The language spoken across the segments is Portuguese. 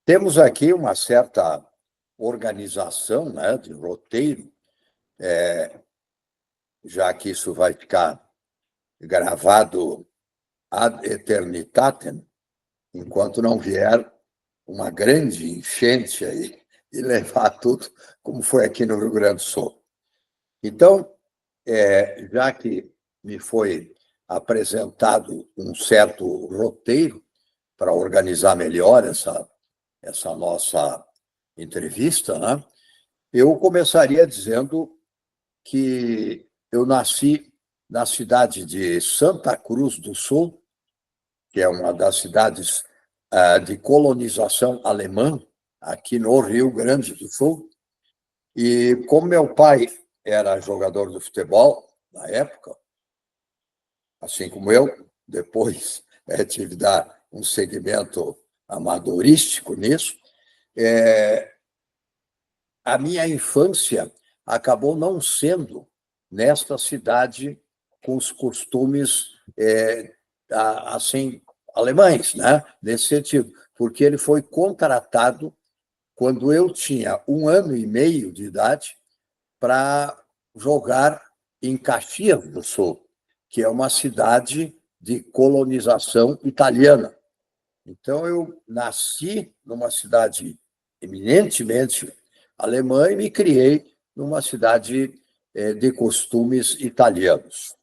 Temos aqui uma certa organização, né, de roteiro, já que isso vai ficar gravado ad eternitatem, enquanto não vier uma grande enchente aí e levar tudo, como foi aqui no Rio Grande do Sul. Então, já que me foi apresentado um certo roteiro para organizar melhor essa nossa entrevista, né? Eu começaria dizendo que eu nasci na cidade de Santa Cruz do Sul, que é uma das cidades de colonização alemã, aqui no Rio Grande do Sul. E como meu pai era jogador de futebol na época, assim como eu, depois tive que dar um segmento amadorístico nisso, a minha infância acabou não sendo nesta cidade com os costumes assim alemães, né? Nesse sentido, porque ele foi contratado quando eu tinha 1 ano e meio de idade para jogar em Caxias do Sul, que é uma cidade de colonização italiana. Então, eu nasci numa cidade eminentemente alemã e me criei numa cidade de costumes italianos,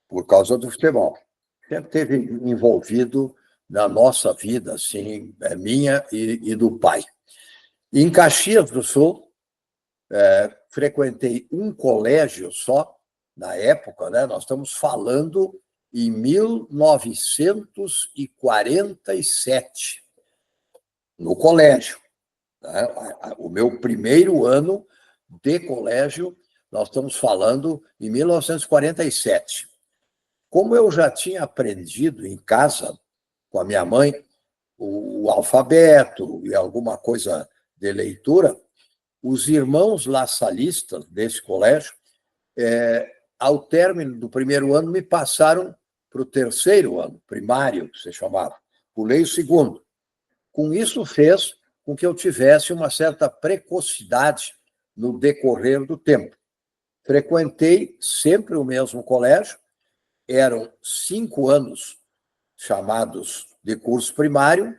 por causa do futebol. Sempre esteve envolvido na nossa vida, assim, minha e do pai. Em Caxias do Sul, frequentei um colégio só, na época, né? Nós estamos falando em 1947, no colégio. Né? O meu primeiro ano de colégio, nós estamos falando em 1947. Como eu já tinha aprendido em casa, com a minha mãe, o alfabeto e alguma coisa de leitura, os irmãos laçalistas desse colégio, ao término do primeiro ano, me passaram para o terceiro ano, primário, que se chamava. Pulei o segundo. Com isso, fez com que eu tivesse uma certa precocidade no decorrer do tempo. Frequentei sempre o mesmo colégio, eram 5 anos chamados de curso primário,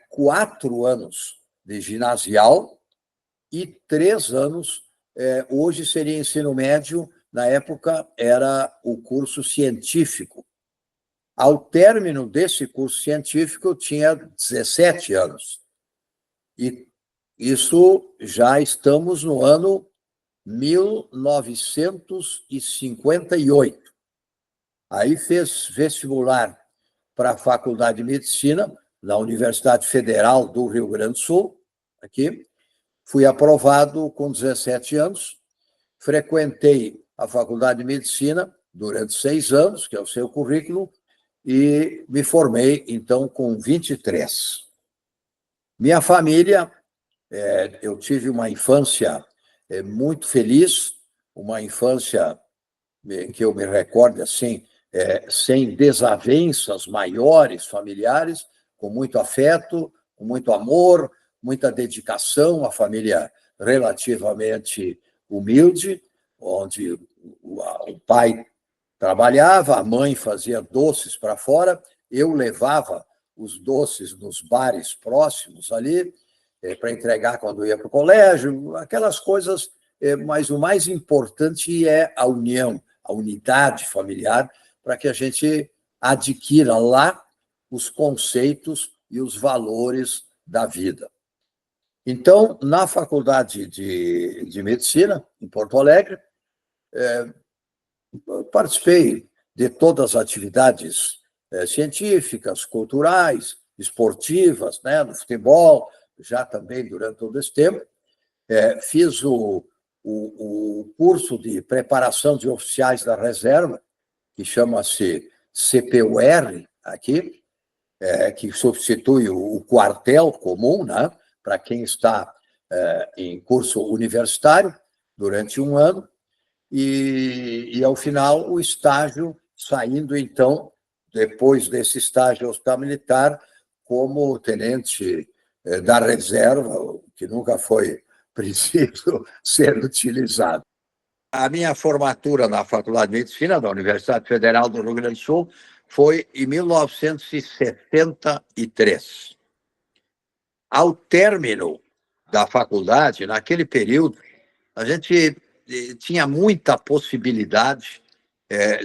4 anos de ginasial e 3 anos, hoje seria ensino médio, na época era o curso científico. Ao término desse curso científico, eu tinha 17 anos. E isso já estamos no ano 1958. Aí fez vestibular para a Faculdade de Medicina, na Universidade Federal do Rio Grande do Sul, aqui. Fui aprovado com 17 anos, frequentei a Faculdade de Medicina durante 6 anos, que é o seu currículo, e me formei, então, com 23. Minha família, eu tive uma infância muito feliz, uma infância que eu me recordo assim, sem desavenças maiores familiares, com muito afeto, com muito amor, muita dedicação, a família relativamente humilde, onde o pai trabalhava, a mãe fazia doces para fora, eu levava os doces nos bares próximos ali, para entregar quando ia para o colégio, aquelas coisas, mas o mais importante é a união, a unidade familiar, para que a gente adquira lá os conceitos e os valores da vida. Então, na Faculdade de Medicina, em Porto Alegre, participei de todas as atividades científicas, culturais, esportivas, né, do futebol, já também durante todo esse tempo. Fiz o curso de preparação de oficiais da reserva, que chama-se CPUR, aqui, que substitui o quartel comum, né, para quem está em curso universitário, durante 1 ano, e, ao final, o estágio, saindo, então, depois desse estágio hospital militar, como tenente da reserva, que nunca foi preciso ser utilizado. A minha formatura na Faculdade de Medicina da Universidade Federal do Rio Grande do Sul foi em 1973. Ao término da faculdade, naquele período, a gente tinha muita possibilidade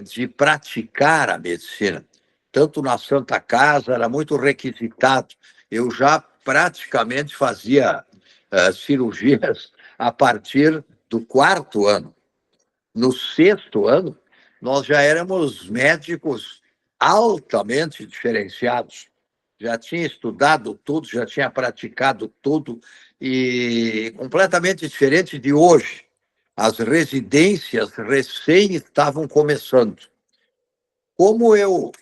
de praticar a medicina. Tanto na Santa Casa, era muito requisitado. Eu já praticamente fazia cirurgias a partir do 4º ano. No 6º ano, nós já éramos médicos altamente diferenciados. Já tinha estudado tudo, já tinha praticado tudo, e completamente diferente de hoje. As residências recém estavam começando. Como eu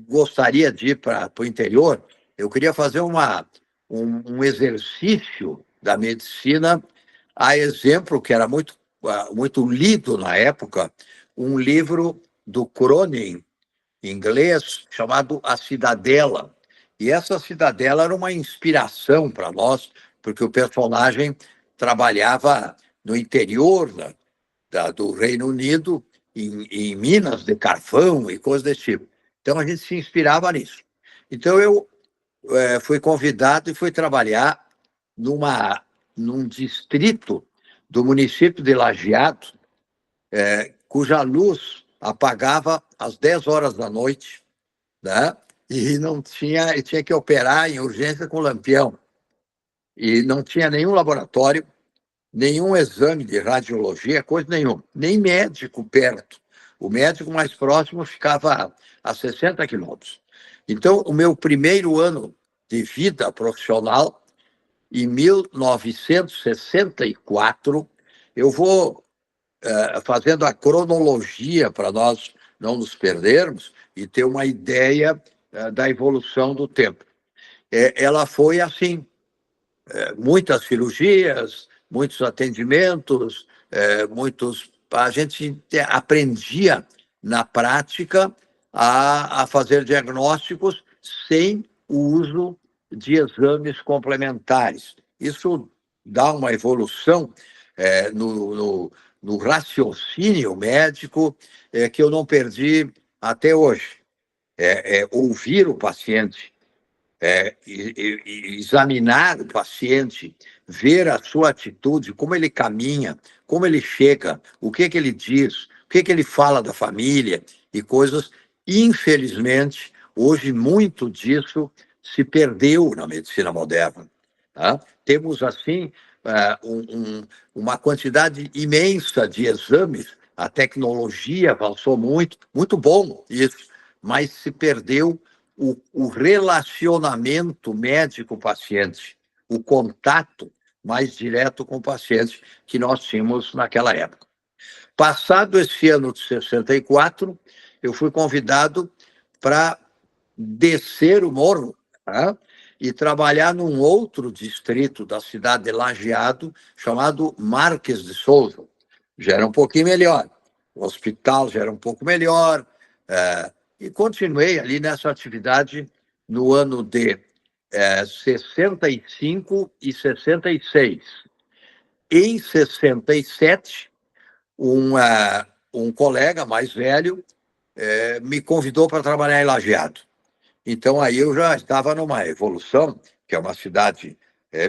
gostaria de ir para o interior, eu queria fazer um exercício da medicina, a exemplo, que era muito lido na época, um livro do Cronin, inglês, chamado A Cidadela. E essa cidadela era uma inspiração para nós, porque o personagem trabalhava no interior do Reino Unido, em minas de carvão e coisas desse tipo. Então, a gente se inspirava nisso. Então, eu fui convidado e fui trabalhar num distrito do município de Lajeado, cuja luz apagava às 10 horas da noite, né? E tinha que operar em urgência com lampião. E não tinha nenhum laboratório, nenhum exame de radiologia, coisa nenhuma, nem médico perto. O médico mais próximo ficava a 60 quilômetros. Então, o meu primeiro ano de vida profissional, em 1964, eu vou fazendo a cronologia para nós não nos perdermos e ter uma ideia da evolução do tempo. Ela foi assim, muitas cirurgias, muitos atendimentos, a gente aprendia na prática a fazer diagnósticos sem o uso de exames complementares. Isso dá uma evolução no raciocínio médico que eu não perdi até hoje. Ouvir o paciente, examinar o paciente, ver a sua atitude, como ele caminha, como ele chega, o que ele diz, o que ele fala da família e coisas. Infelizmente, hoje muito disso se perdeu na medicina moderna. Tá? Temos, assim, uma quantidade imensa de exames, a tecnologia avançou muito, muito bom isso, mas se perdeu o relacionamento médico-paciente, o contato mais direto com o paciente que nós tínhamos naquela época. Passado esse ano de 64, eu fui convidado para descer o morro, tá? E trabalhar num outro distrito da cidade de Lajeado, chamado Marques de Souza. Já era um pouquinho melhor. O hospital já era um pouco melhor, e continuei ali nessa atividade no ano de 65 e 66. Em 67, um colega mais velho me convidou para trabalhar em Lajeado. Então, aí eu já estava numa evolução, que é uma cidade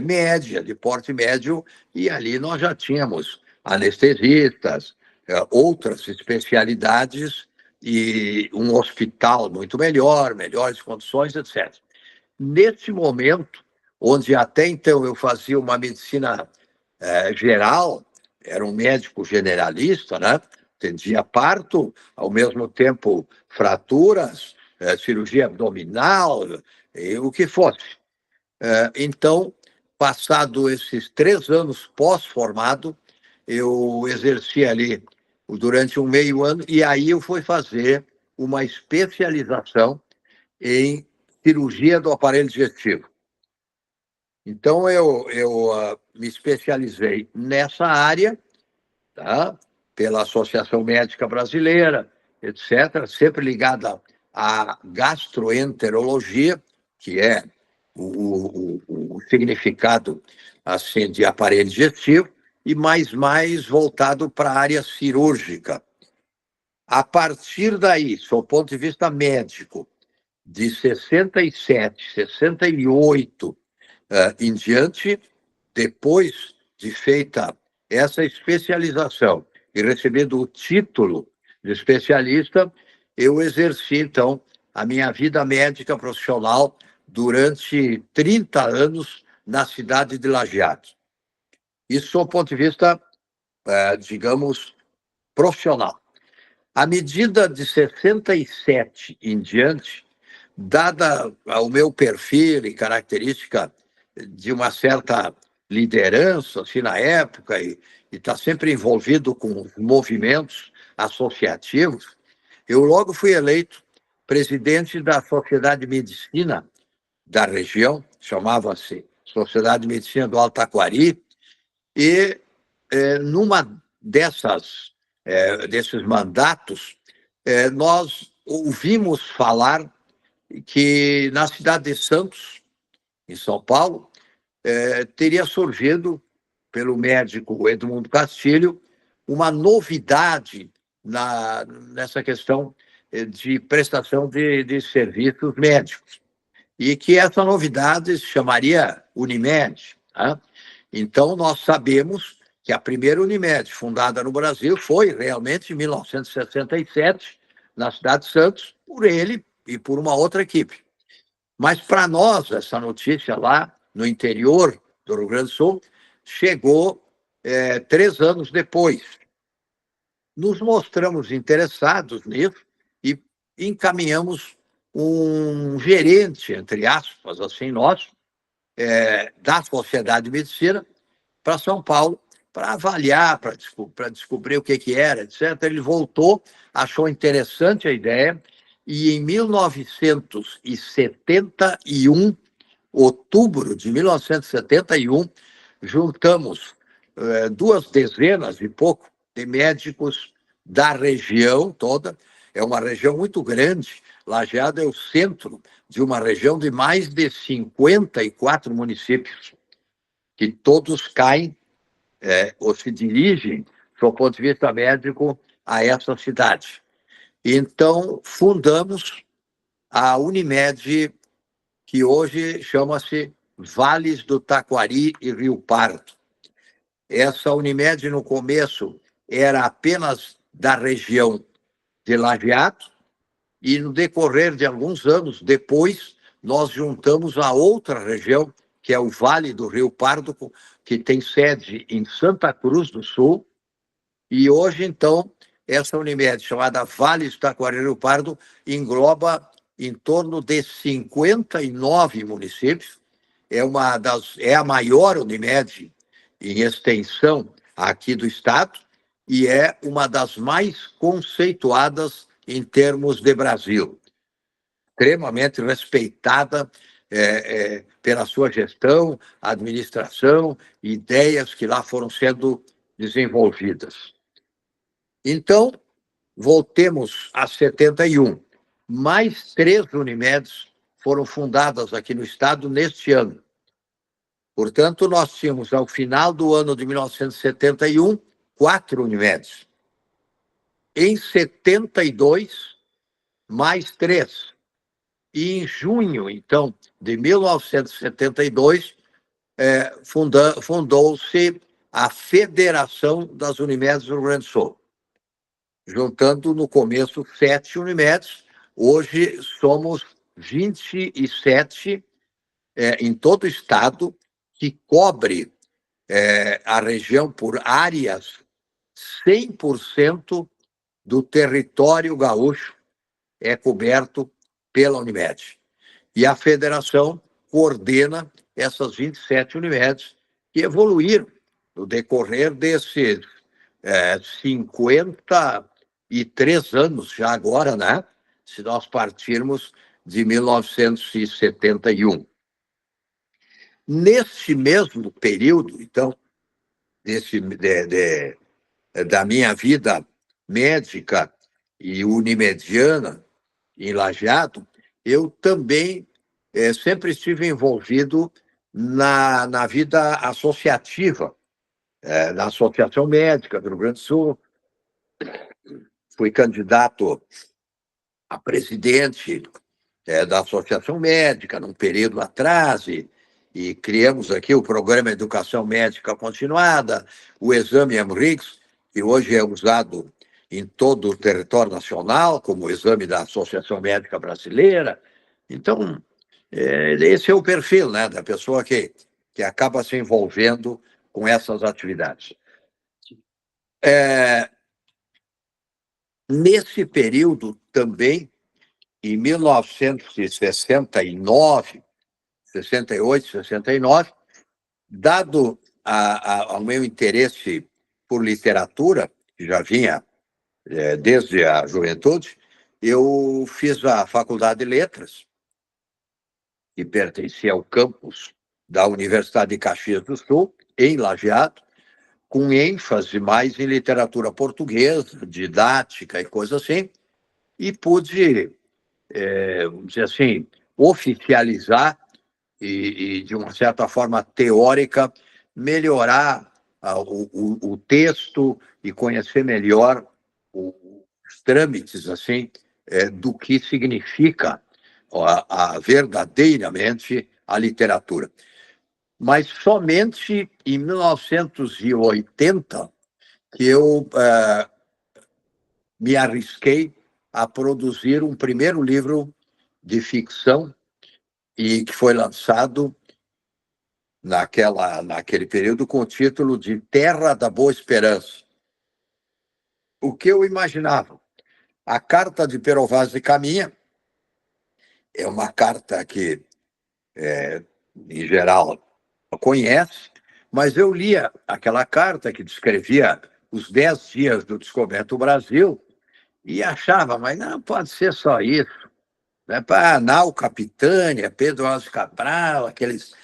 média, de porte médio, e ali nós já tínhamos anestesistas, outras especialidades e um hospital muito melhor, melhores condições, etc. Nesse momento, onde até então eu fazia uma medicina geral, era um médico generalista, né? Atendia parto, ao mesmo tempo fraturas, cirurgia abdominal, o que fosse. Então, passado esses 3 anos pós-formado, eu exerci ali durante um meio ano, e aí eu fui fazer uma especialização em cirurgia do aparelho digestivo. Então, eu me especializei nessa área, tá? Pela Associação Médica Brasileira, etc., sempre ligada à gastroenterologia, que é o significado assim, de aparelho digestivo e mais voltado para a área cirúrgica. A partir daí, sob o ponto de vista médico, de 67, 68 em diante, depois de feita essa especialização e recebido o título de especialista, eu exerci, então, a minha vida médica profissional durante 30 anos na cidade de Lajeado. Isso do ponto de vista, digamos, profissional. À medida de 67 em diante, dada o meu perfil e característica de uma certa liderança assim, na época, e está sempre envolvido com movimentos associativos, eu logo fui eleito presidente da Sociedade de Medicina da região, chamava-se Sociedade de Medicina do Alto Taquari, e numa desses mandatos, nós ouvimos falar que na cidade de Santos, em São Paulo, teria surgido, pelo médico Edmundo Castilho, uma novidade nessa questão de prestação de serviços médicos. E que essa novidade se chamaria Unimed. Tá? Então, nós sabemos que a primeira Unimed fundada no Brasil foi realmente em 1967, na cidade de Santos, por ele e por uma outra equipe. Mas, para nós, essa notícia lá no interior do Rio Grande do Sul chegou 3 anos depois. Nos mostramos interessados nisso e encaminhamos um gerente, entre aspas, assim, nosso, da Sociedade de Medicina, para São Paulo, para avaliar, para descobrir o que era, etc. Ele voltou, achou interessante a ideia, e em 1971, outubro de 1971, juntamos 2 dezenas e pouco de médicos da região toda. É uma região muito grande. Lajeado é o centro de uma região de mais de 54 municípios, que todos caem ou se dirigem, do ponto de vista médico, a essa cidade. Então, fundamos a Unimed, que hoje chama-se Vales do Taquari e Rio Pardo. Essa Unimed, no começo, era apenas da região de Lajeado, e no decorrer de alguns anos depois, nós juntamos a outra região, que é o Vale do Rio Pardo, que tem sede em Santa Cruz do Sul, e hoje, então, essa Unimed, chamada Vale do Taquari e Rio Pardo, engloba em torno de 59 municípios, é a maior Unimed em extensão aqui do estado e é uma das mais conceituadas em termos de Brasil. Extremamente respeitada pela sua gestão, administração, ideias que lá foram sendo desenvolvidas. Então, voltemos a 71. Mais 3 Unimedes foram fundadas aqui no estado neste ano. Portanto, nós tínhamos, ao final do ano de 1971, 4 Unimedes. Em 72, mais 3. E em junho, então, de 1972, fundou-se a Federação das Unimedes do Rio Grande do Sul, juntando no começo 7 Unimedes. Hoje somos 27 em todo o estado, que cobre a região por áreas. 100% do território gaúcho é coberto pela Unimed. E a federação coordena essas 27 Unimedes que evoluíram no decorrer desses 53 anos já agora, né? Se nós partirmos de 1971. Nesse mesmo período, então, da minha vida médica e unimediana em Lajeado, eu também sempre estive envolvido na vida associativa, na Associação Médica do Rio Grande do Sul. Fui candidato a presidente da Associação Médica num período atrás, e criamos aqui o programa Educação Médica Continuada, o exame MRIGS, que hoje é usado em todo o território nacional como exame da Associação Médica Brasileira. Então, esse é o perfil, né, da pessoa que acaba se envolvendo com essas atividades. Nesse período também, em 1969, 68, 69, dado ao meu interesse por literatura, que já vinha desde a juventude, eu fiz a Faculdade de Letras, que pertencia ao campus da Universidade de Caxias do Sul, em Lajeado, com ênfase mais em literatura portuguesa, didática e coisa assim, e pude, vamos dizer assim, oficializar e, de uma certa forma teórica, melhorar o texto e conhecer melhor os trâmites assim do que significa verdadeiramente a literatura. Mas somente em 1980 que eu me arrisquei a produzir um primeiro livro de ficção, e que foi lançado naquele período com o título de Terra da Boa Esperança. O que eu imaginava? A carta de Pero Vaz de Caminha é uma carta que, em geral, conhece, mas eu lia aquela carta que descrevia os 10 dias do descoberto do Brasil e achava, mas não pode ser só isso. Para Nau Capitânia, Pedro Álvares Cabral, aqueles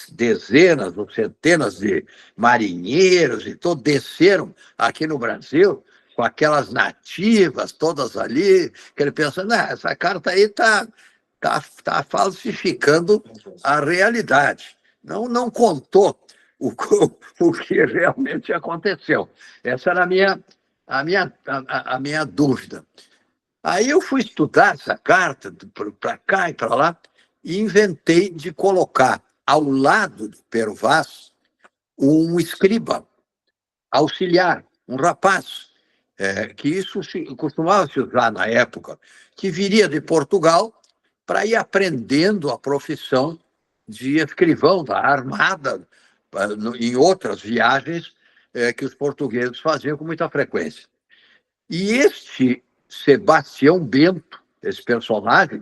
dezenas ou centenas de marinheiros e todos desceram aqui no Brasil com aquelas nativas todas ali, que ele pensa, não, essa carta aí está falsificando a realidade. Não contou o que realmente aconteceu. Essa era a minha dúvida. Aí eu fui estudar essa carta, para cá e para lá, e inventei de colocar ao lado do Pero Vaz um escriba, auxiliar, um rapaz, que isso costumava se usar na época, que viria de Portugal para ir aprendendo a profissão de escrivão da Armada, em outras viagens que os portugueses faziam com muita frequência. E este Sebastião Bento, esse personagem,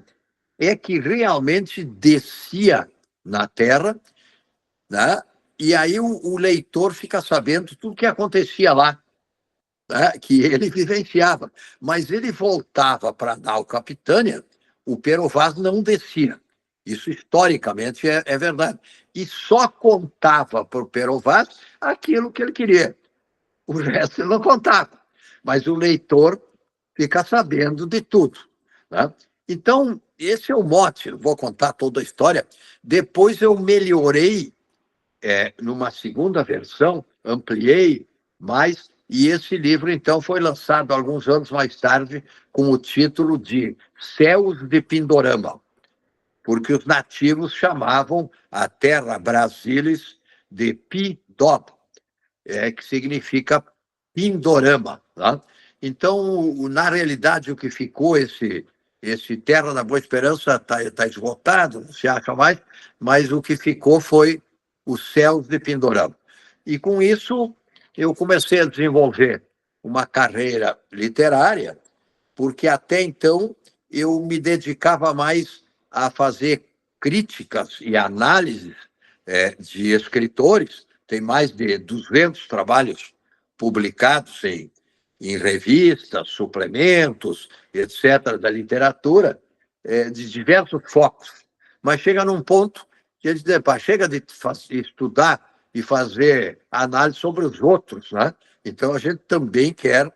é que realmente descia na Terra, né? E aí o leitor fica sabendo tudo o que acontecia lá, né? Que ele vivenciava. Mas ele voltava para Nau Capitânia, o Pero Vaz não descia. Isso historicamente é verdade. E só contava para o Pero Vaz aquilo que ele queria. O resto ele não contava. Mas o leitor fica sabendo de tudo, né? Então, esse é o mote. Eu vou contar toda a história. Depois eu melhorei numa segunda versão, ampliei mais, e esse livro, então, foi lançado alguns anos mais tarde com o título de Céus de Pindorama, porque os nativos chamavam a terra Brasilis de Pidob, que significa Pindorama, né? Então, na realidade, o que ficou, esse Terra da Boa Esperança está esgotado, não se acha mais, mas o que ficou foi os Céus de Pindorama. E com isso, eu comecei a desenvolver uma carreira literária, porque até então eu me dedicava mais a fazer críticas e análises de escritores. Tem mais de 200 trabalhos publicados em revistas, suplementos, etc., da literatura, de diversos focos. Mas chega num ponto que ele diz, chega de estudar e fazer análise sobre os outros, né? Então, a gente também quer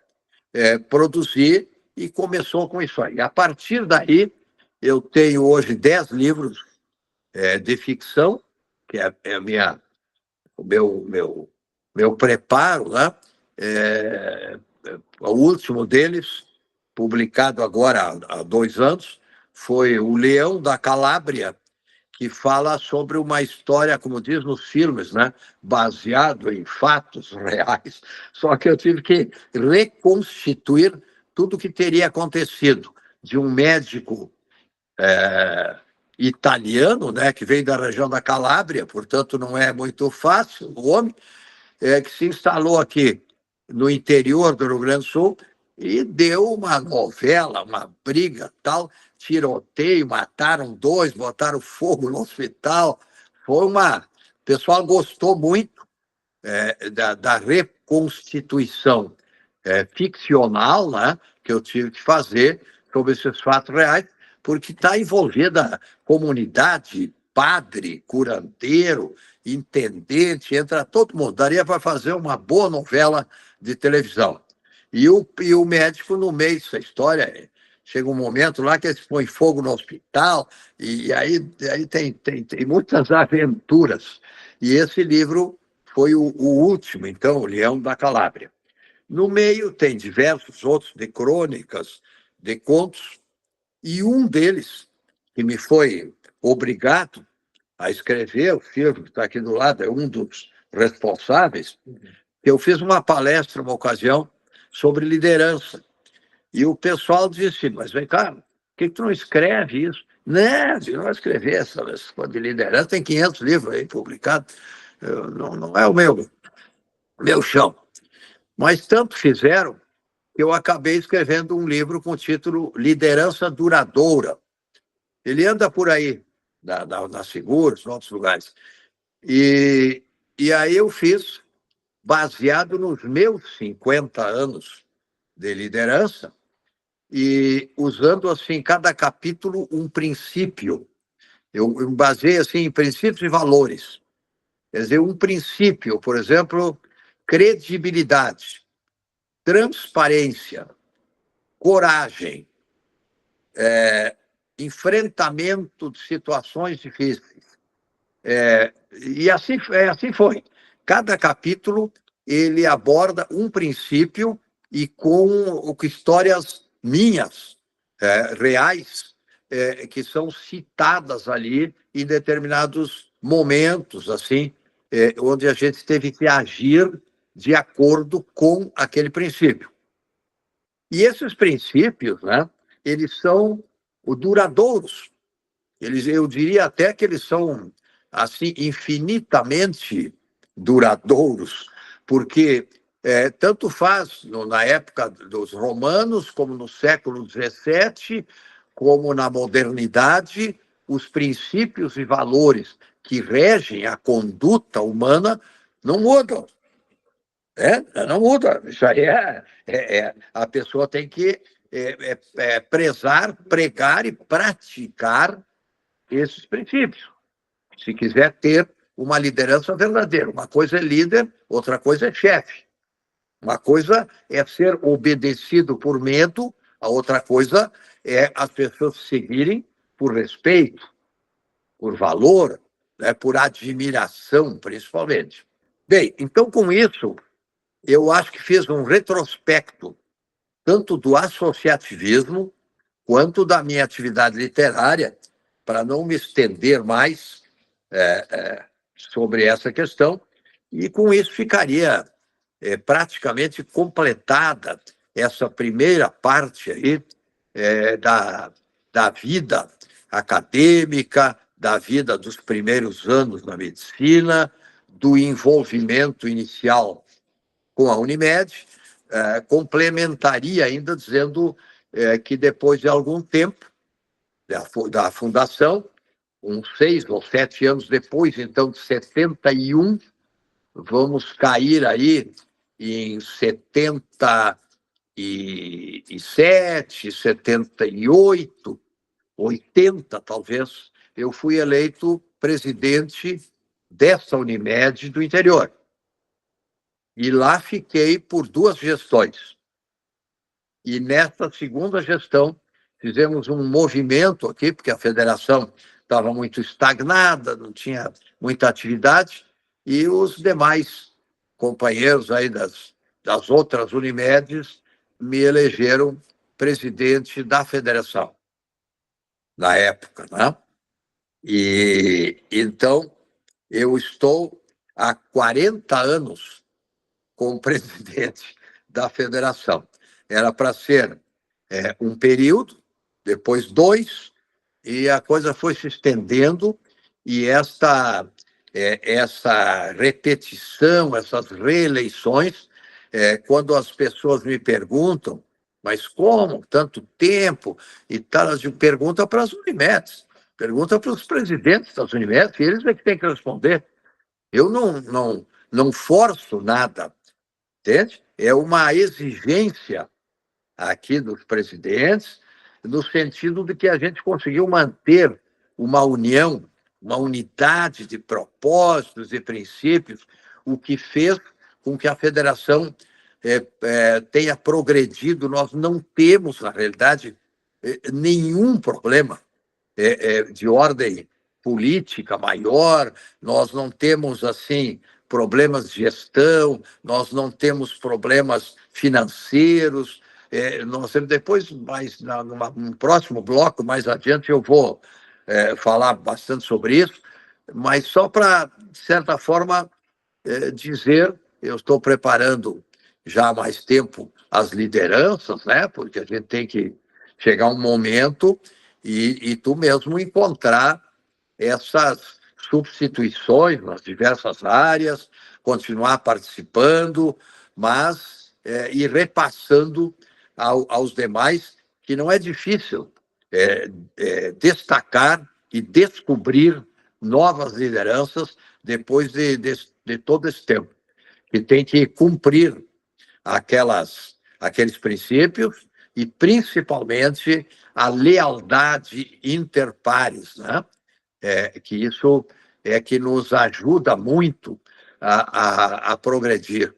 produzir, e começou com isso aí. A partir daí, eu tenho hoje 10 livros de ficção, que é o meu preparo, né? O último deles, publicado agora há 2 anos, foi O Leão da Calábria, que fala sobre uma história, como diz nos filmes, né, baseado em fatos reais, só que eu tive que reconstituir tudo o que teria acontecido de um médico italiano, né, que veio da região da Calábria, portanto não é muito fácil, o homem, que se instalou aqui no interior do Rio Grande do Sul e deu uma novela, uma briga, tal, tiroteio, mataram 2, botaram fogo no hospital. Foi uma. O pessoal gostou muito da reconstituição ficcional, né, que eu tive que fazer sobre esses fatos reais, porque está envolvida a comunidade, padre, curandeiro, intendente, entra todo mundo. Daria para fazer uma boa novela de televisão. E o médico, no meio dessa história, chega um momento lá que eles põem fogo no hospital, e aí tem muitas aventuras. E esse livro foi o último, então, O Leão da Calábria. No meio tem diversos outros de crônicas, de contos, e um deles, que me foi obrigado a escrever, o Silvio, que está aqui do lado, é um dos responsáveis, eu fiz uma palestra, uma ocasião, sobre liderança. E o pessoal disse, mas vem cá, por que tu não escreve isso? Não, eu não vou escrever essa coisa de liderança, tem 500 livros aí publicados, não é o meu chão. Mas tanto fizeram que eu acabei escrevendo um livro com o título Liderança Duradoura. Ele anda por aí, nas Seguros, em outros lugares. E aí eu fiz, baseado nos meus 50 anos de liderança, e usando, assim, cada capítulo um princípio. Eu baseei, assim, em princípios e valores. Quer dizer, um princípio, por exemplo, credibilidade, transparência, coragem, enfrentamento de situações difíceis. E assim foi. Cada capítulo ele aborda um princípio e com histórias minhas, reais, que são citadas ali em determinados momentos, assim, onde a gente teve que agir de acordo com aquele princípio. E esses princípios, né, eles são duradouros. Eu diria até que eles são, assim, infinitamente duradouros, porque tanto faz na época dos romanos, como no século XVII, como na modernidade, os princípios e valores que regem a conduta humana não mudam. Não muda. Isso aí a pessoa tem que prezar, pregar e praticar esses princípios, se quiser ter uma liderança verdadeira. Uma coisa é líder, outra coisa é chefe. Uma coisa é ser obedecido por medo, a outra coisa é as pessoas seguirem por respeito, por valor, né, por admiração, principalmente. Bem, então, com isso, eu acho que fiz um retrospecto tanto do associativismo quanto da minha atividade literária, para não me estender mais sobre essa questão, e com isso ficaria praticamente completada essa primeira parte aí da vida acadêmica, da vida dos primeiros anos na medicina, do envolvimento inicial com a Unimed, complementaria ainda dizendo que depois de algum tempo da fundação, uns 6 ou 7 anos depois, então, de 71, vamos cair aí em 77, 78, 80, talvez, eu fui eleito presidente dessa Unimed do interior. E lá fiquei por 2 gestões. E nessa segunda gestão, fizemos um movimento aqui, porque a federação estava muito estagnada, não tinha muita atividade, e os demais companheiros aí das outras Unimedes me elegeram presidente da federação, na época, né? E então eu estou há 40 anos como presidente da federação. Era para ser um período, depois dois, e a coisa foi se estendendo, e essa repetição, essas reeleições, quando as pessoas me perguntam, mas como tanto tempo e tal, elas perguntam para as Unimedes, perguntam para os presidentes das Unimedes, e eles é que têm que responder. Eu não forço nada, entende? É uma exigência aqui dos presidentes, no sentido de que a gente conseguiu manter uma união, uma unidade de propósitos e princípios, o que fez com que a federação tenha progredido. Nós não temos, na realidade, nenhum problema de ordem política maior, nós não temos, assim, problemas de gestão, nós não temos problemas financeiros. Nós temos depois, num próximo bloco, mais adiante, eu vou falar bastante sobre isso, mas só para, de certa forma, dizer, eu estou preparando já há mais tempo as lideranças, né? Porque a gente tem que chegar um momento e tu mesmo encontrar essas substituições nas diversas áreas, continuar participando, mas ir repassando aos demais, que não é difícil destacar e descobrir novas lideranças depois de todo esse tempo, que tem que cumprir aqueles princípios e, principalmente, a lealdade interpares, né? Que isso é que nos ajuda muito a progredir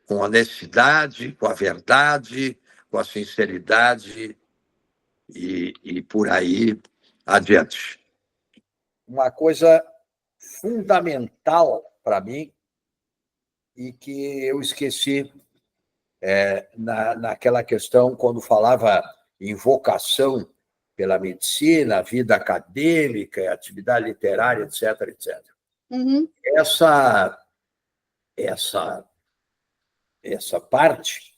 com a honestidade, com a verdade, com a sinceridade e por aí adiante. Uma coisa fundamental para mim e que eu esqueci naquela questão, quando falava em vocação pela medicina, vida acadêmica, atividade literária, etc, etc. Uhum. Essa parte,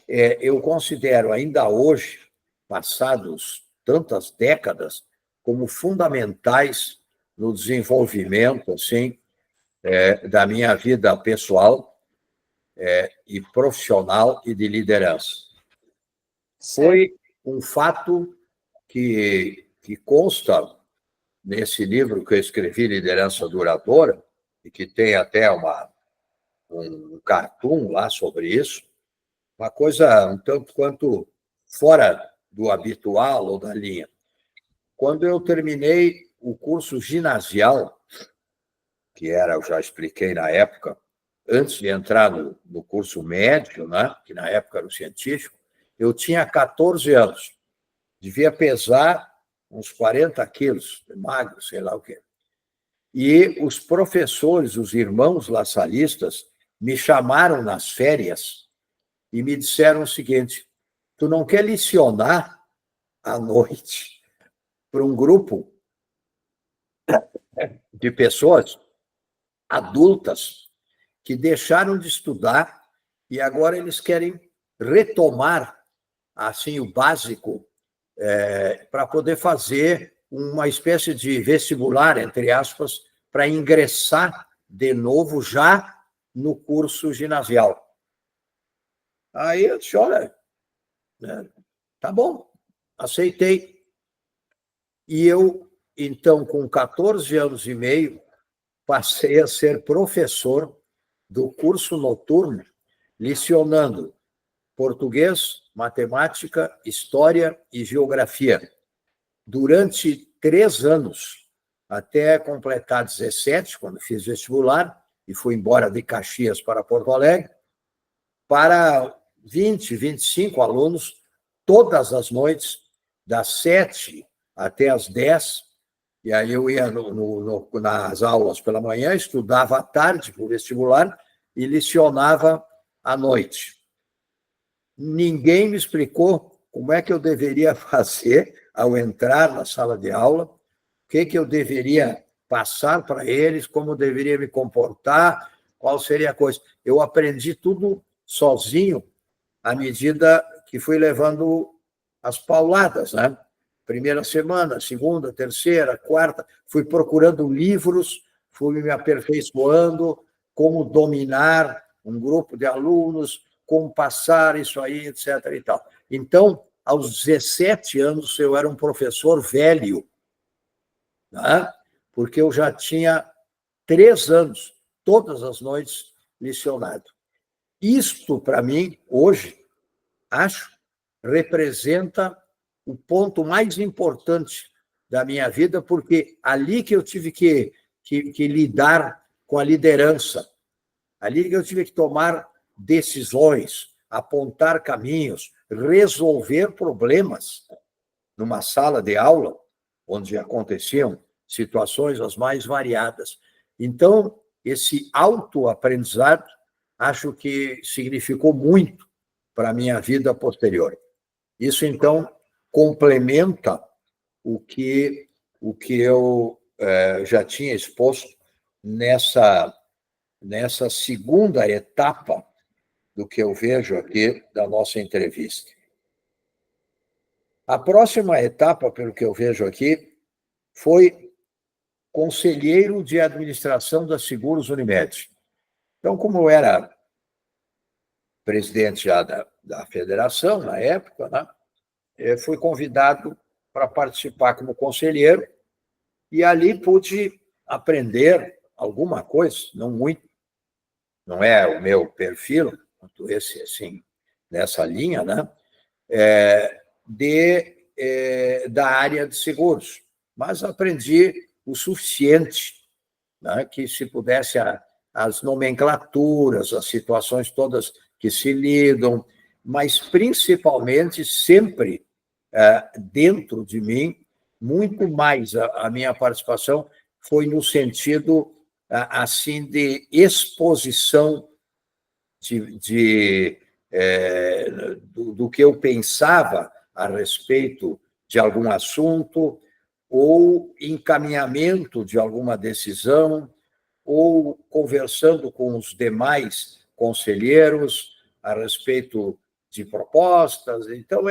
eu considero ainda hoje, passados tantas décadas, como fundamentais no desenvolvimento, assim, da minha vida pessoal e profissional e de liderança. Foi um fato que consta nesse livro que eu escrevi, Liderança Duradoura, e que tem até um cartoon lá sobre isso, uma coisa um tanto quanto fora do habitual ou da linha. Quando eu terminei o curso ginasial, que era, eu já expliquei na época, antes de entrar no curso médio, né, que na época era o científico, eu tinha 14 anos. Devia pesar uns 40 quilos, magro, sei lá o quê. E os professores, os irmãos laçalistas, me chamaram nas férias e me disseram o seguinte: tu não quer licionar à noite para um grupo de pessoas adultas que deixaram de estudar e agora eles querem retomar assim o básico para poder fazer uma espécie de vestibular, entre aspas, para ingressar de novo já no curso ginasial. Aí eu disse, olha, tá bom, aceitei. E eu, então, com 14 anos e meio, passei a ser professor do curso noturno, lecionando português, matemática, história e geografia, durante 3 anos, até completar 17, quando fiz vestibular, e fui embora de Caxias para Porto Alegre, para 20, 25 alunos, todas as noites, das 7 até as 10, E aí eu ia nas aulas pela manhã, estudava à tarde para o vestibular e lecionava à noite. Ninguém me explicou como é que eu deveria fazer ao entrar na sala de aula, o que eu deveria passar para eles, como eu deveria me comportar, qual seria a coisa. Eu aprendi tudo sozinho à medida que fui levando as pauladas, né? Primeira semana, segunda, terceira, quarta, fui procurando livros, fui me aperfeiçoando, como dominar um grupo de alunos, como passar isso aí, etc. E tal. Então, aos 17 anos, eu era um professor velho, né? Porque eu já tinha 3 anos, todas as noites, lecionado. Isto, para mim, hoje, acho, representa o ponto mais importante da minha vida, porque ali que eu tive que lidar com a liderança, ali que eu tive que tomar decisões, apontar caminhos, resolver problemas numa sala de aula, onde aconteciam situações as mais variadas. Então, esse autoaprendizado, acho que significou muito para a minha vida posterior. Isso, então, complementa o que eu já tinha exposto nessa segunda etapa do que eu vejo aqui da nossa entrevista. A próxima etapa, pelo que eu vejo aqui, foi conselheiro de administração da Seguros Unimed. Então, como eu era presidente já da federação, na época, né, eu fui convidado para participar como conselheiro e ali pude aprender alguma coisa, não muito, não é o meu perfil, esse assim, nessa linha, né, da área de seguros, mas aprendi o suficiente, né, que se pudesse as nomenclaturas, as situações todas que se lidam, mas principalmente sempre dentro de mim, muito mais a minha participação foi no sentido assim de exposição do que eu pensava a respeito de algum assunto, ou encaminhamento de alguma decisão, ou conversando com os demais conselheiros a respeito de propostas. Então,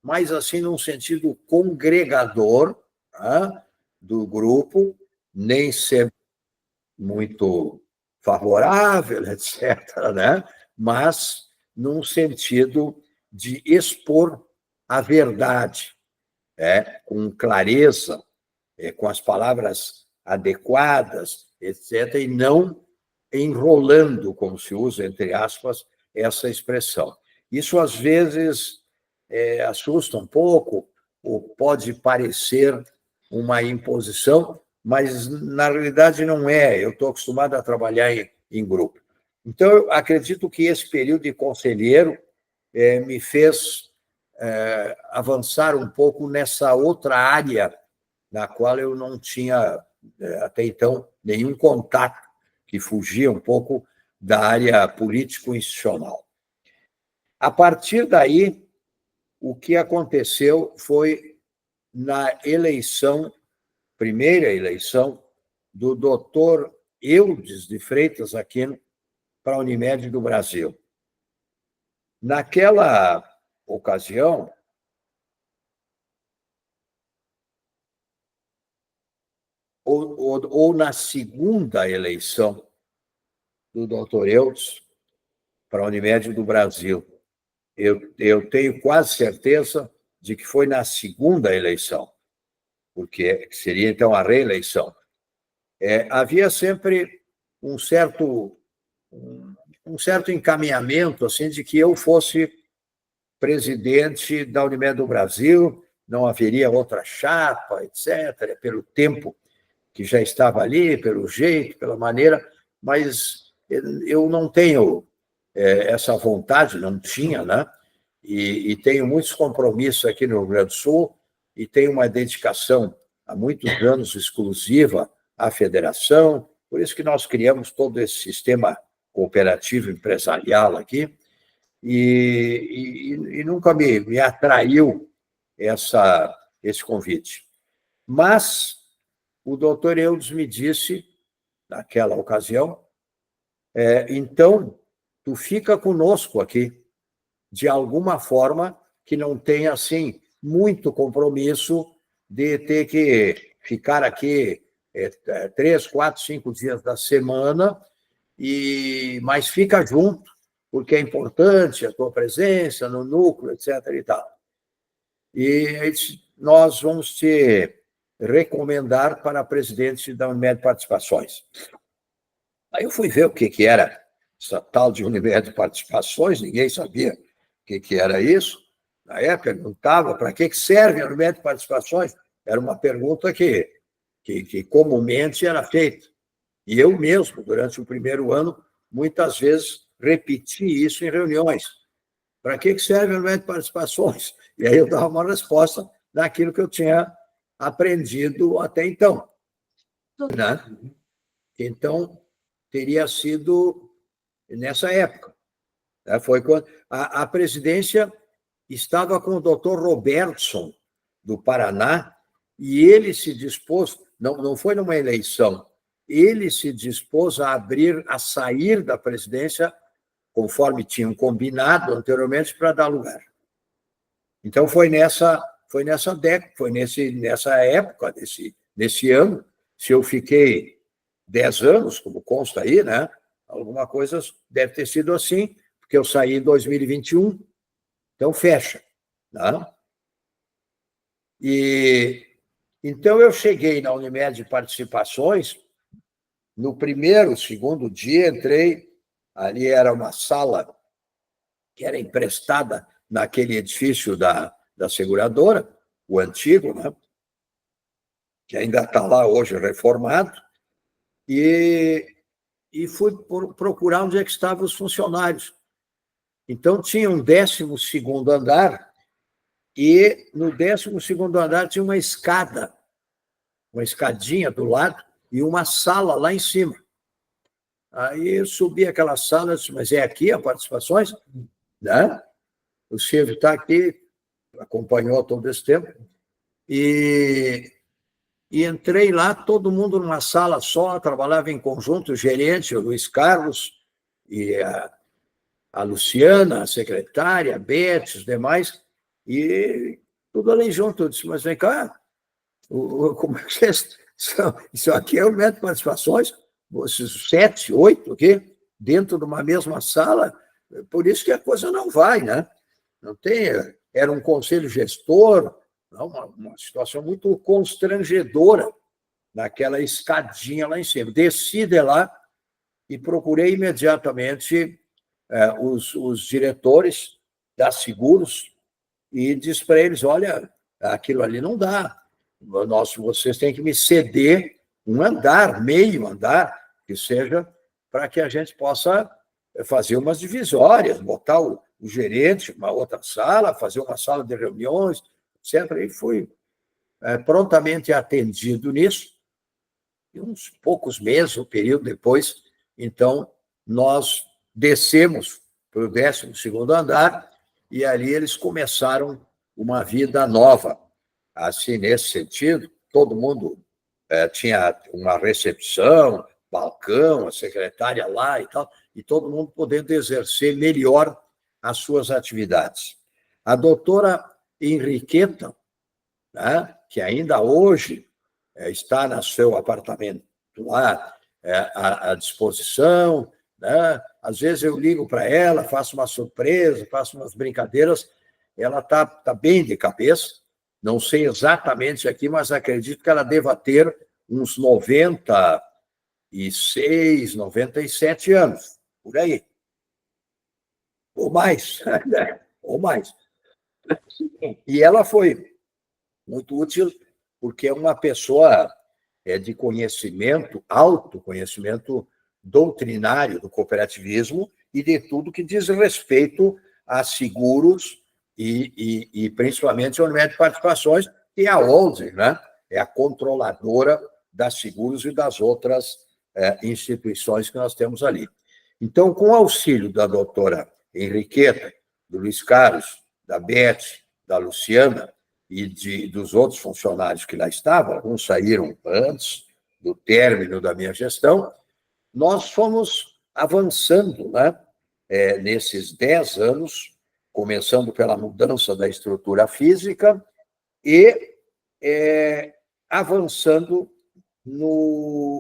mais assim, num sentido congregador, né, do grupo, nem sempre muito favorável, etc., né? Mas num sentido de expor a verdade, com clareza, com as palavras adequadas, etc., e não enrolando, como se usa, entre aspas, essa expressão. Isso, às vezes, assusta um pouco, ou pode parecer uma imposição, mas, na realidade, não é. Eu estou acostumado a trabalhar em grupo. Então, eu acredito que esse período de conselheiro me fez avançar um pouco nessa outra área na qual eu não tinha, até então, nenhum contato, que fugia um pouco da área político-institucional. A partir daí, o que aconteceu foi na primeira eleição, do doutor Eudes de Freitas Aquino para a Unimed do Brasil. Naquela ocasião, ou na segunda eleição do doutor Eudes para a Unimed do Brasil, eu tenho quase certeza de que foi na segunda eleição, porque seria, então, a reeleição. Havia sempre um certo encaminhamento assim, de que eu fosse presidente da Unimed do Brasil, não haveria outra chapa, etc., pelo tempo que já estava ali, pelo jeito, pela maneira, mas eu não tenho essa vontade, não tinha, né? E tenho muitos compromissos aqui no Rio Grande do Sul, e tenho uma dedicação há muitos anos exclusiva à federação, por isso que nós criamos todo esse sistema cooperativo empresarial aqui, e nunca me atraiu esse convite. Mas o doutor Eudes me disse, naquela ocasião, então, tu fica conosco aqui, de alguma forma que não tenha, assim, muito compromisso de ter que ficar aqui 3, 4, 5 dias da semana, mas fica junto, porque é importante a tua presença no núcleo, etc. e tal. E nós vamos te recomendar para presidente da Unimed Participações. Aí eu fui ver o que era essa tal de Unimed Participações, ninguém sabia o que era isso. Na época, perguntava para que serve a Unimed Participações. Era uma pergunta que comumente era feita. E eu mesmo, durante o primeiro ano, muitas vezes repeti isso em reuniões. Para que serve a Unimed Participações? E aí eu dava uma resposta daquilo que eu tinha aprendido até então. Né? Então, teria sido nessa época. Foi quando a presidência estava com o doutor Robertson, do Paraná, e ele se dispôs, não foi numa eleição, ele se dispôs a sair da presidência, conforme tinham combinado anteriormente, para dar lugar. Então, foi nessa década, foi nessa época, nesse ano. Se eu fiquei 10 anos, como consta aí, né? Alguma coisa deve ter sido assim, porque eu saí em 2021, então fecha. Né? Então, eu cheguei na Unimed Participações, no primeiro, segundo dia, entrei, ali era uma sala que era emprestada naquele edifício da seguradora, o antigo, né? Que ainda está lá hoje reformado, e fui procurar onde é que estavam os funcionários. Então, tinha um 12º andar, e no 12º andar tinha uma escada, uma escadinha do lado, e uma sala lá em cima. Aí eu subi aquela sala, disse, mas é aqui a Participações? Né? O Silvio está aqui, acompanhou todo esse tempo, e entrei lá, todo mundo numa sala só, trabalhava em conjunto, o gerente, o Luiz Carlos, e a Luciana, a secretária, a Beth, os demais, e tudo ali junto. Eu disse, mas vem cá, como é que vocês... Isso aqui é o método de participações, 7, 8, aqui, dentro de uma mesma sala, por isso que a coisa não vai, né? Não tem... Era um conselho gestor, uma situação muito constrangedora naquela escadinha lá em cima. Desci de lá e procurei imediatamente os diretores da Seguros e disse para eles, olha, aquilo ali não dá, vocês têm que me ceder um andar, meio andar, que seja para que a gente possa fazer umas divisórias, botar o gerente numa outra sala, fazer uma sala de reuniões, etc. E fui prontamente atendido nisso. E uns poucos meses, um período depois, então, nós descemos para o 12º andar e ali eles começaram uma vida nova. Assim, nesse sentido, todo mundo tinha uma recepção, balcão, a secretária lá e tal, e todo mundo podendo exercer melhor as suas atividades. A doutora Henriqueta, né, que ainda hoje está no seu apartamento lá, à disposição, né? Às vezes eu ligo para ela, faço uma surpresa, faço umas brincadeiras, ela está bem de cabeça, não sei exatamente aqui, mas acredito que ela deva ter uns 96, 97 anos, por aí. Ou mais, ou mais. E ela foi muito útil, porque é uma pessoa de conhecimento, autoconhecimento doutrinário do cooperativismo e de tudo que diz respeito a seguros e principalmente a Unimed Participações e a holding, né? é a controladora das seguros e das outras instituições que nós temos ali. Então, com o auxílio da doutora Henriqueta, do Luiz Carlos, da Beth, da Luciana e dos outros funcionários que lá estavam, alguns saíram antes do término da minha gestão, nós fomos avançando, né, nesses 10 anos, começando pela mudança da estrutura física e avançando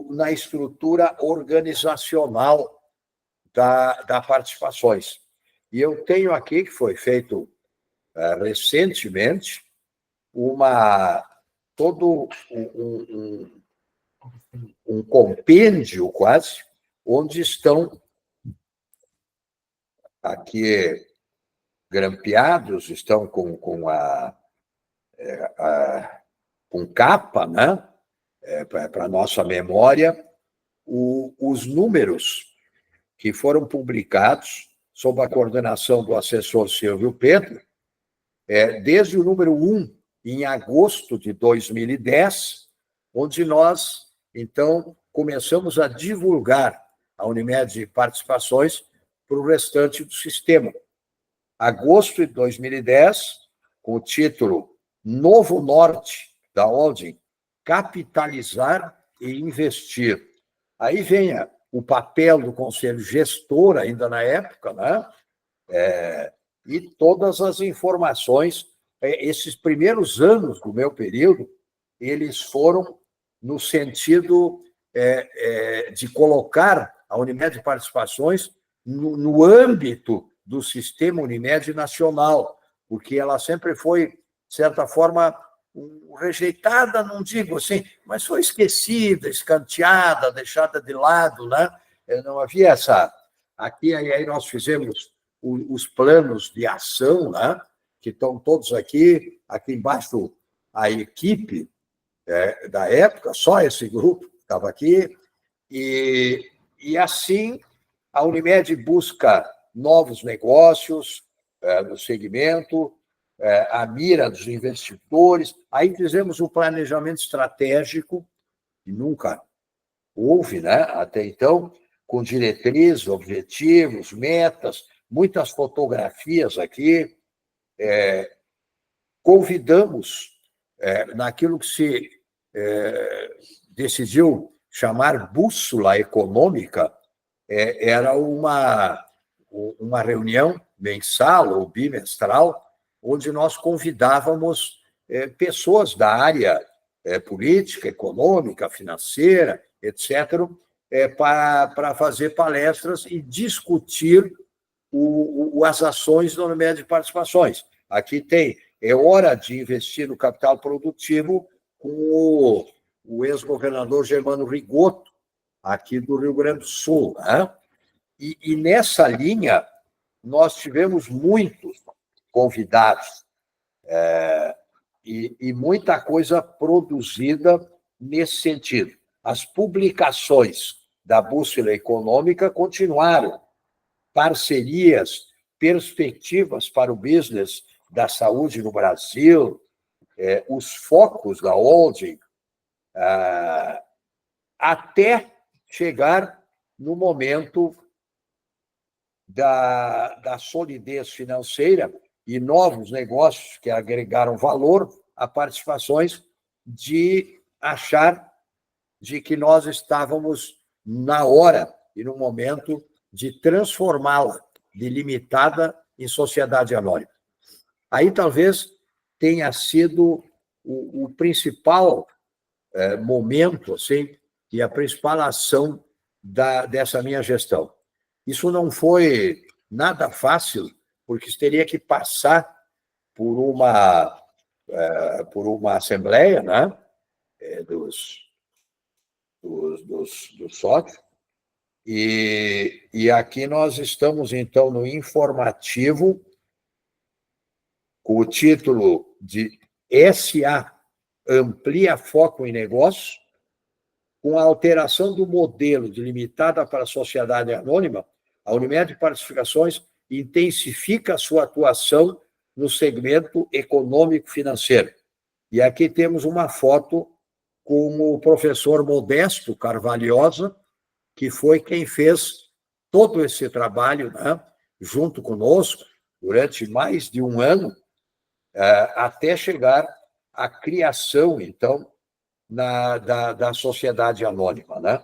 na estrutura organizacional da participações. E eu tenho aqui, que foi feito recentemente, todo um compêndio quase, onde estão aqui grampeados, estão com capa, né? Para a nossa memória, os números que foram publicados sob a coordenação do assessor Silvio Pedro, desde o número 1, em agosto de 2010, onde nós, então, começamos a divulgar a Unimed Participações para o restante do sistema. Agosto de 2010, com o título Novo Norte da Holding, capitalizar e investir. Aí vem o papel do conselho gestor, ainda na época, né? E todas as informações. Esses primeiros anos do meu período, eles foram no sentido de colocar a Unimed Participações no âmbito do sistema Unimed nacional, porque ela sempre foi, de certa forma, rejeitada, não digo assim, mas foi esquecida, escanteada, deixada de lado, né? Não havia essa... Aqui, aí nós fizemos os planos de ação, né? Que estão todos aqui embaixo, a equipe da época, só esse grupo estava aqui, e assim a Unimed busca novos negócios no segmento, a mira dos investidores. Aí fizemos um planejamento estratégico, que nunca houve, né, até então, com diretrizes, objetivos, metas, muitas fotografias aqui. Convidamos, naquilo que se decidiu chamar bússola econômica, era uma reunião mensal ou bimestral, onde nós convidávamos pessoas da área política, econômica, financeira, etc., para fazer palestras e discutir as ações da Unimed Participações. Aqui tem, hora de investir no capital produtivo com o ex-governador Germano Rigoto, aqui do Rio Grande do Sul, né? E nessa linha, nós tivemos muitos convidados e muita coisa produzida nesse sentido. As publicações da Bússola Econômica continuaram, parcerias, perspectivas para o business da saúde no Brasil, os focos da holding, até chegar no momento da solidez financeira e novos negócios que agregaram valor a participações, de achar de que nós estávamos na hora e no momento de transformá-la de limitada em sociedade anônima. Aí talvez tenha sido o principal momento, assim, e a principal ação dessa minha gestão. Isso não foi nada fácil, porque teria que passar por uma assembleia, né, dos sócios, e aqui nós estamos, então, no informativo, com o título de SA Amplia Foco em Negócios, com a alteração do modelo de limitada para a sociedade anônima, a Unimed Participações intensifica a sua atuação no segmento econômico-financeiro. E aqui temos uma foto com o professor Modesto Carvalhosa, que foi quem fez todo esse trabalho, né, junto conosco, durante mais de um ano, até chegar à criação, então, da Sociedade Anônima, né?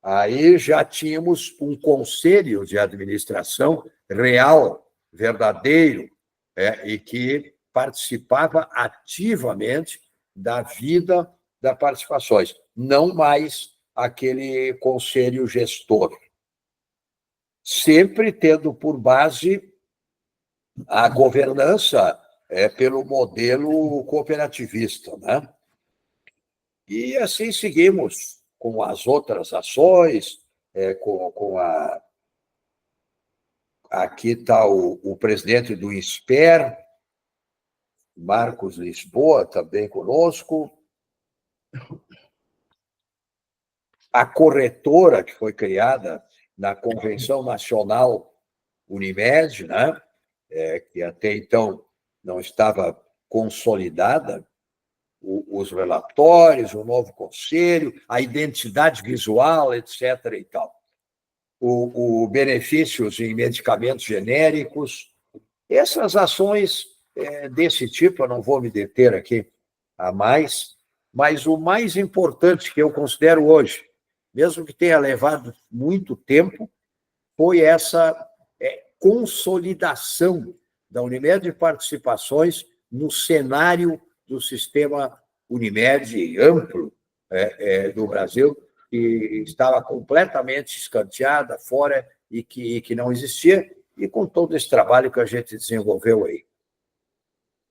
Aí já tínhamos um conselho de administração real, verdadeiro, e que participava ativamente da vida das participações, não mais aquele conselho gestor, sempre tendo por base a governança pelo modelo cooperativista, né? E assim seguimos com as outras ações, com a... Aqui está o presidente do INSPER, Marcos Lisboa, também conosco. A corretora que foi criada na Convenção Nacional Unimed, né? Que até então não estava consolidada, os relatórios, o novo conselho, a identidade visual, etc. e tal. O benefícios em medicamentos genéricos, essas ações desse tipo, eu não vou me deter aqui a mais, mas o mais importante que eu considero hoje, mesmo que tenha levado muito tempo, foi essa consolidação da Unimed Participações no cenário do sistema Unimed amplo do Brasil, que estava completamente escanteada, fora e que não existia, e com todo esse trabalho que a gente desenvolveu aí.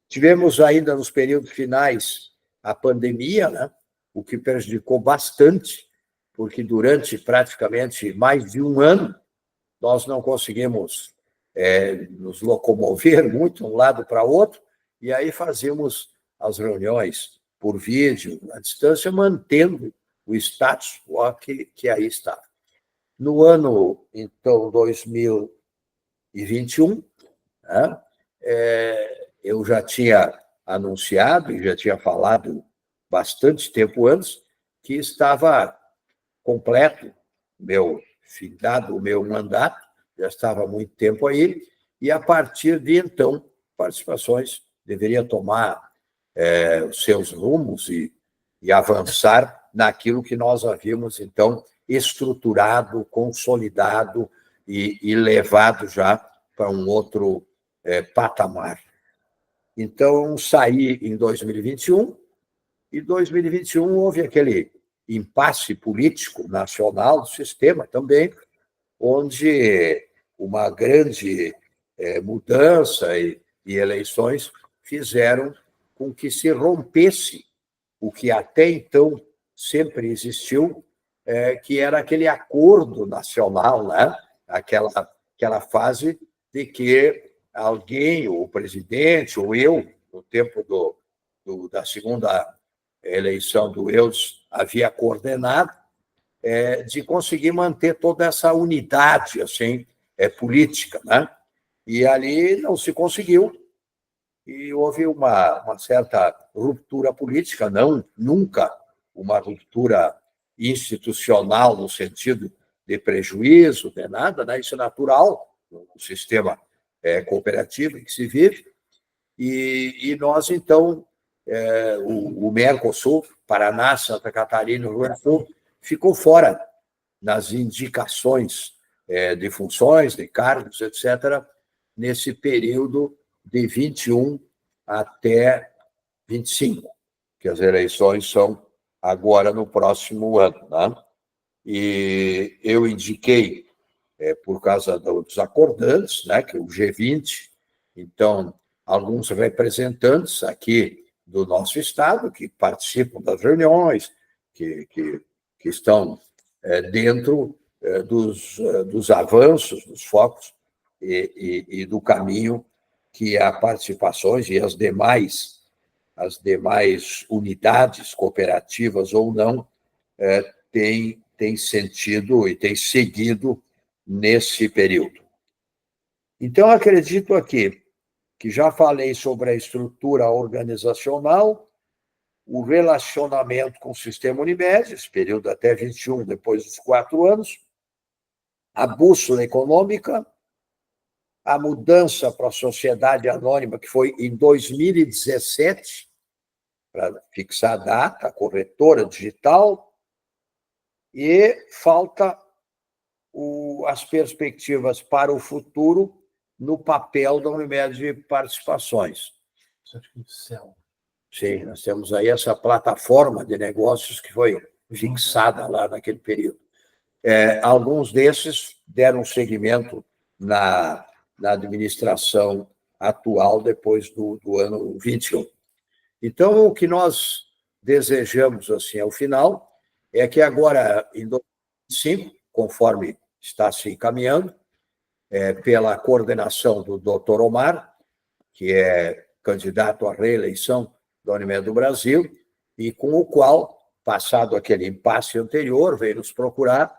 Tivemos ainda nos períodos finais a pandemia, né? O que prejudicou bastante, porque durante praticamente mais de um ano nós não conseguimos nos locomover muito de um lado para outro, e aí fazíamos as reuniões por vídeo, à distância, mantendo o status quo que aí está. No ano, então, 2021, né, eu já tinha anunciado e já tinha falado bastante tempo antes que estava completo o meu mandato, já estava há muito tempo aí, e a partir de então, Participações deveria tomar os seus rumos e avançar naquilo que nós havíamos, então, estruturado, consolidado e levado já para um outro patamar. Então, saí em 2021, e 2021 houve aquele impasse político nacional do sistema também, onde uma grande mudança e eleições fizeram com que se rompesse o que até então sempre existiu, que era aquele acordo nacional, né? aquela fase de que alguém, o presidente, ou eu, no tempo da segunda eleição do Eudes, havia coordenado, de conseguir manter toda essa unidade assim, política. Né? E ali não se conseguiu, e houve uma certa ruptura política, não nunca uma ruptura institucional no sentido de prejuízo, de nada, né? Isso é natural no sistema cooperativo em que se vive, e nós, então, o Mercosul, Paraná, Santa Catarina e Rio Grande do Sul, ficou fora nas indicações de funções, de cargos, etc., nesse período de 21 até 25, que as eleições são agora no próximo ano. Né? E eu indiquei, por causa dos acordantes, né, que é o G20, então, alguns representantes aqui do nosso estado, que participam das reuniões, que estão dentro dos avanços, dos focos e do caminho que as participações e as demais unidades cooperativas ou não têm sentido e têm seguido nesse período. Então, acredito aqui que já falei sobre a estrutura organizacional, o relacionamento com o sistema Unimed, esse período até 21, depois dos 4 anos, a bússola econômica, a mudança para a sociedade anônima, que foi em 2017, para fixar a data, a corretora digital, e falta as perspectivas para o futuro no papel da Unimed de Participações. Sim, nós temos aí essa plataforma de negócios que foi fixada lá naquele período. Alguns desses deram seguimento na administração atual, depois do ano 21. Então, o que nós desejamos, assim, ao final, é que agora, em 2025, conforme está se encaminhando, pela coordenação do Dr. Omar, que é candidato à reeleição da Unimed do Brasil, e com o qual, passado aquele impasse anterior, veio nos procurar,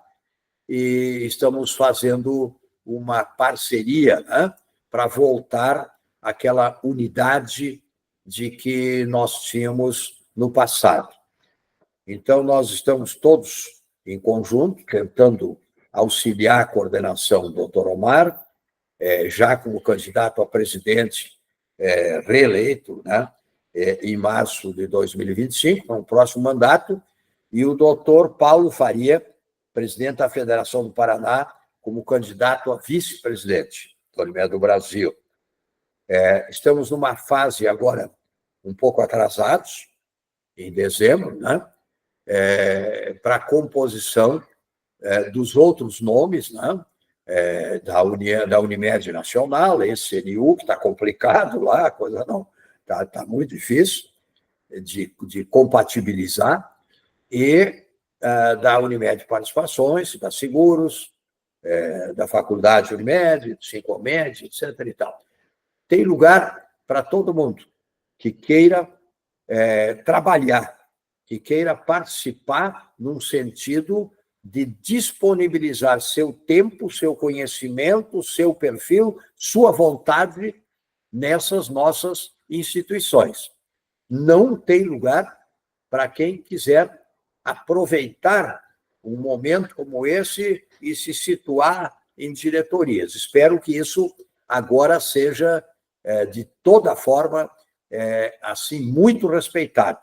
e estamos fazendo uma parceria, né, para voltar àquela unidade de que nós tínhamos no passado. Então, nós estamos todos em conjunto, tentando auxiliar a coordenação do Dr. Omar, já como candidato a presidente reeleito, né, em março de 2025, no próximo mandato, e o doutor Paulo Faria, presidente da Federação do Paraná, como candidato a vice-presidente da Unimed do Brasil. Estamos numa fase agora um pouco atrasados, em dezembro, né, para a composição dos outros nomes, né, da Unimed Nacional, esse CNU, que está complicado lá, a coisa não está muito difícil de compatibilizar, e da Unimed Participações, da Seguros, da Faculdade Unimed, do Sincomed, etc. e tal. Tem lugar para todo mundo que queira trabalhar, que queira participar num sentido de disponibilizar seu tempo, seu conhecimento, seu perfil, sua vontade nessas nossas instituições. Não tem lugar para quem quiser aproveitar um momento como esse e se situar em diretorias. Espero que isso agora seja, de toda forma, assim, muito respeitado.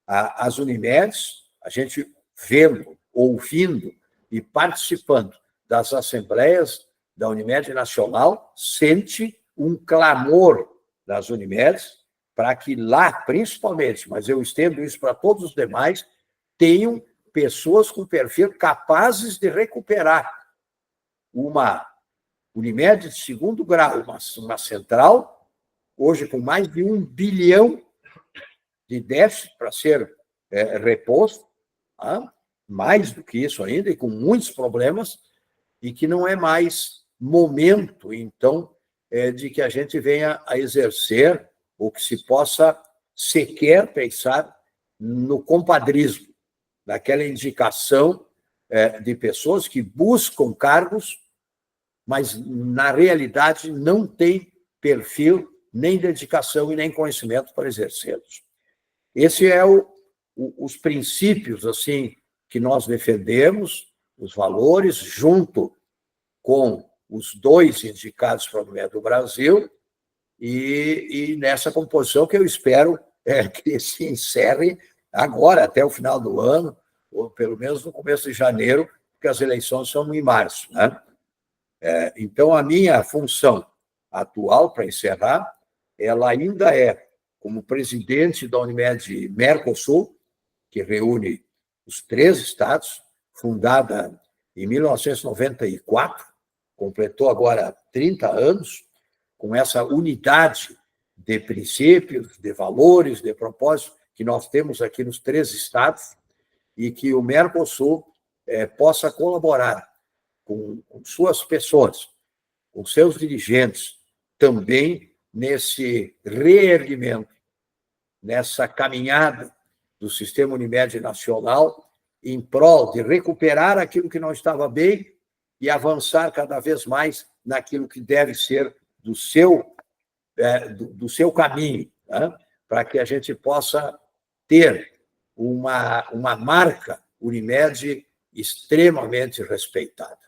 As Unimedes, a gente vendo, ouvindo e participando das assembleias da Unimed Nacional, sente um clamor das Unimedes para que lá, principalmente, mas eu estendo isso para todos os demais, tenham pessoas com perfil capazes de recuperar uma Unimed de segundo grau, uma central, hoje com mais de 1 bilhão de déficit para ser reposto, mais do que isso ainda, e com muitos problemas, e que não é mais momento, então, de que a gente venha a exercer, ou que se possa sequer pensar no compadrismo, naquela indicação de pessoas que buscam cargos, mas, na realidade, não têm perfil, nem dedicação e nem conhecimento para exercê-los. Esse é os princípios, assim, que nós defendemos, os valores, junto com os 2 indicados para a Unimed do Brasil, e nessa composição que eu espero que se encerre agora, até o final do ano, ou pelo menos no começo de janeiro, porque as eleições são em março, né? Então, a minha função atual, para encerrar, ela ainda é como presidente da Unimed Mercosul, que reúne os 3 estados, fundada em 1994, completou agora 30 anos, com essa unidade de princípios, de valores, de propósitos que nós temos aqui nos 3 estados, e que o Mercosul possa colaborar com suas pessoas, com seus dirigentes, também nesse reerguimento, nessa caminhada do Sistema Unimed Nacional em prol de recuperar aquilo que não estava bem e avançar cada vez mais naquilo que deve ser do seu caminho, né? Para que a gente possa ter uma marca Unimed extremamente respeitada.